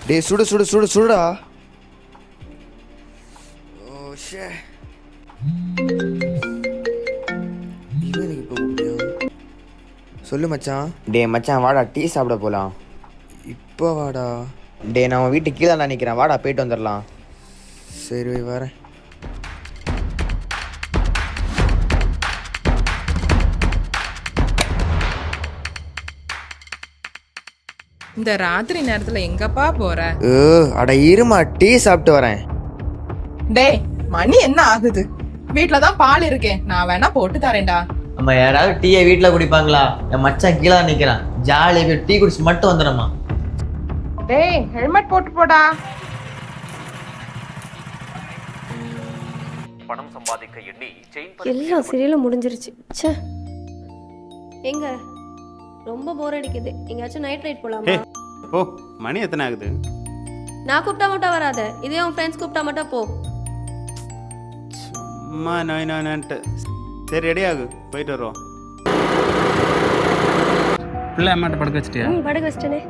டேய் சுடுடா. ஓ ஷே. இவனுக்கு இப்போ கூப்பிடுறியா? சொல்லு மச்சான். டேய் மச்சான் வாடா டீ சாப்பிட போகலாம். இப்போ வாடா. டேய் நான் வீட்டுக்கு கீழே தான் நிற்கிறேன், வாடா போயிட்டு வந்துடலாம். சரி வரேன். இந்த ராத்திரி நேரத்துல எங்கப்பா போற? அட இருமா, டீ சாப்பிட்டு வரேன். டேய் மணி என்ன ஆகுது? வீட்ல தான் பால் இருக்கேன், நான் வேணா போட்டு தரேன்டா. நம்ம யாராவது டீயை வீட்டில் குடிப்பாங்களா? என் மச்சான் கீழே நிற்கிறான், ஜாலியாக போய் டீ குடிச்சு மட்டும் வந்துடுமா. டேய் ஹெல்மெட் போட்டு போடா. பணம் சம்பாதிக்க எண்ணி எல்லா சீரியலும் முடிஞ்சிருச்சு. ச்சே, எங்க ரொம்ப போர் அடிக்குது, எங்கேயாச்சும் நைட் ரைட் போலாமா? ஓ மணி எத்தனை ஆகுது? நான் கூப்பிட்டா மட்டும் வராத, இதே உன் ஃப்ரெண்ட்ஸ் கூப்பிட்டா மட்டும் போ. சும்மா நோயின்ட்டு. சரி ரெடி ஆகு, போயிட்டு வருவோம். பிள்ளை அம்மாட்ட படுக்க வச்சிட்டியா? படுக்க வச்சிட்டேனே.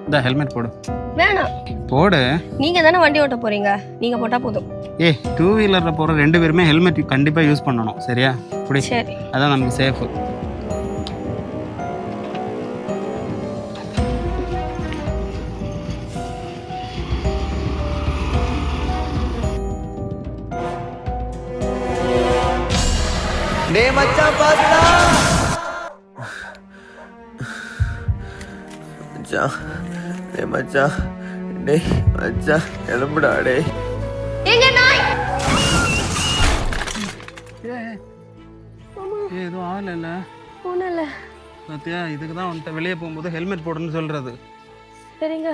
இந்த ஹெல்மெட் போடு. வேணாம் போடு. நீங்க தானே வண்டி ஓட்ட போறீங்க, நீங்க போட்டா போதும். டூ வீலரில் போகிற 2 பேருமே ஹெல்மெட் கண்டிப்பாக யூஸ் பண்ணணும், சரியா? இப்படி சரி, அதான் நமக்கு சேஃபு. டேய் மச்சான் பாத்துடா. மச்சான் டேய் மச்சான், டேய் மச்சான் எழும்புடா. டேய் எங்க நாய்? எதுவும் ஆள் இல்லை. ஒண்ணுல்ல. பார்த்தியா, இதுக்கு தான் வந்துட்டு வெளியே போகும்போது ஹெல்மெட் போடுன்னு சொல்கிறது. சரிங்க,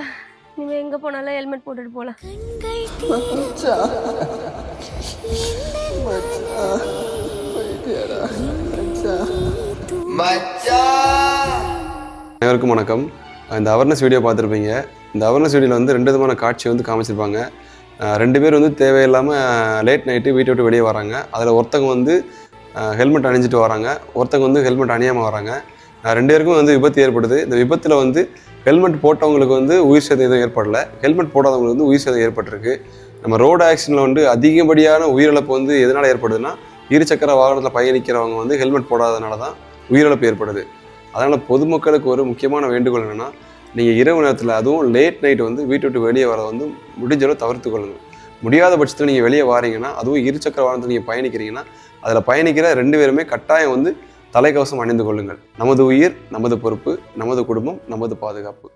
நீங்க எங்க போனாலும் ஹெல்மெட் போட்டுட்டு போலாம். அனைவருக்கும் வணக்கம். இந்த அவேர்னஸ் வீடியோ பார்த்துருப்பீங்க. இந்த அவேர்னஸ் வீடியோவில் வந்து 2 விதமான காட்சி வந்து காமிச்சிருப்பாங்க. 2 பேர் வந்து தேவையில்லாமல் லேட் நைட்டு வீட்டை விட்டு வெளியே வராங்க. அதில் ஒருத்தங்க வந்து ஹெல்மெட் அணிஞ்சிட்டு வராங்க, ஒருத்தங்க வந்து ஹெல்மெட் அணியாமல் வராங்க. 2 பேருக்கும் வந்து விபத்து ஏற்படுது. இந்த விபத்தில் வந்து ஹெல்மெட் போட்டவங்களுக்கு வந்து உயிர் சேதம் எதுவும் ஏற்படலை, ஹெல்மெட் போடாதவங்களுக்கு வந்து உயிர் சேதம் ஏற்பட்டிருக்கு. நம்ம ரோடு ஆக்சிடென்ட்டில் வந்து அதிகப்படியான உயிரிழப்பு வந்து எதனால் ஏற்படுதுன்னா, இருசக்கர வாகனத்தில் பயணிக்கிறவங்க வந்து ஹெல்மெட் போடாதனால தான் உயிரிழப்பு ஏற்படுது. அதனால் பொதுமக்களுக்கு ஒரு முக்கியமான வேண்டுகோள் என்னென்னா, நீங்கள் இரவு நேரத்தில் அதுவும் லேட் நைட் வந்து வீட்டை விட்டு வெளியே வரதை வந்து முடிஞ்சளவு தவிர்த்து கொள்ளுங்கள். முடியாத பட்சத்தில் நீங்கள் வெளியே வாரீங்கன்னா, அதுவும் இருசக்கர வாகனத்தில் நீங்கள் பயணிக்கிறீங்கன்னா, அதில் பயணிக்கிற 2 பேருமே கட்டாயம் வந்து தலைக்கவசம் அணிந்து கொள்ளுங்கள். நமது உயிர் நமது பொறுப்பு, நமது குடும்பம் நமது பாதுகாப்பு.